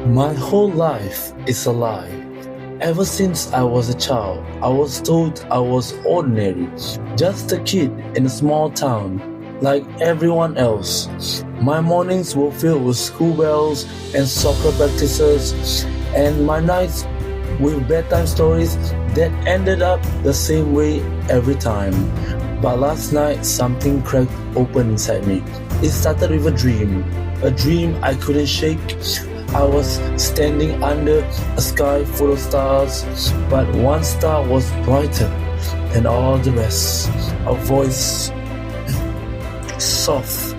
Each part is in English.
My whole life is a lie. Ever since I was a child, I was told I was ordinary, just a kid in a small town, like everyone else. My mornings were filled with school bells and soccer practices, and my nights with bedtime stories that ended up the same way every time. But last night, something cracked open inside me. It started with a dream I couldn't shake. I was standing under a sky full of stars, but one star was brighter than all the rest. A voice, soft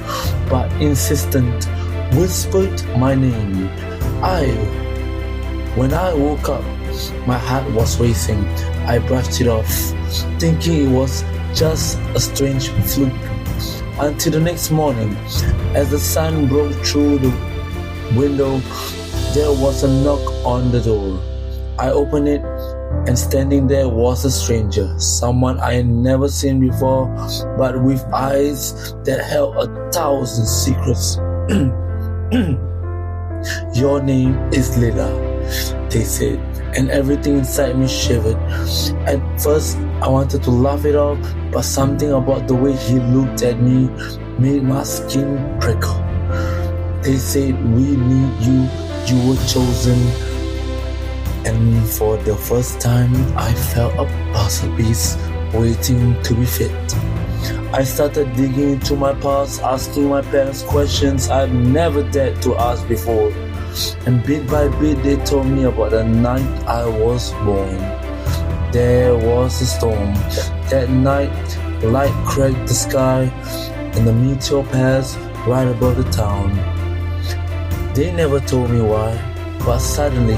but insistent, whispered my name. I. When I woke up, my heart was racing. I brushed it off, thinking it was just a strange fluke. Until the next morning, as the sun broke through the window, there was a knock on the door. I opened it, and standing there was a stranger, someone I had never seen before, but with eyes that held 1,000 secrets. Your name is Lila, they said, and everything inside me shivered. At first, I wanted to laugh it off, but something about the way he looked at me made my skin prickle. They said, we need you, you were chosen. And for the first time, I felt a puzzle piece waiting to be fit. I started digging into my past, asking my parents questions I'd never dared to ask before. And bit by bit, they told me about the night I was born. There was a storm. That night, light cracked the sky, and the meteor passed right above the town. They never told me why, but suddenly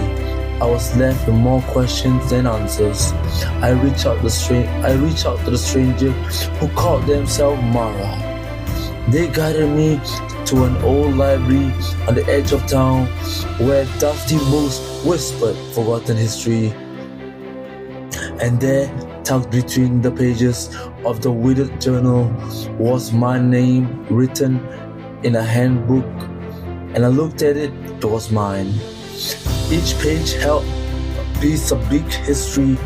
I was left with more questions than answers. I reached out to the stranger who called themselves Mara. They guided me to an old library on the edge of town where dusty books whispered forgotten history. And there, tucked between the pages of the withered journal, was my name written in a handbook. And I looked at it, it was mine. Each page held a piece of big history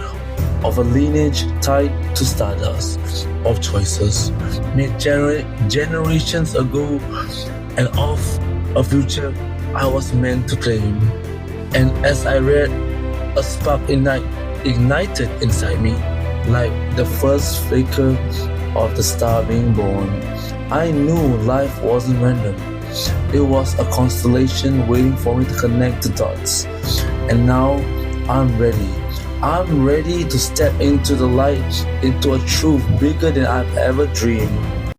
of a lineage tied to stardust, of choices made generations ago, and of a future I was meant to claim. And as I read, a spark ignited inside me, like the first flicker of the star being born. I knew life wasn't random. It was a constellation waiting for me to connect the dots. And now I'm ready. I'm ready to step into the light, into a truth bigger than I've ever dreamed.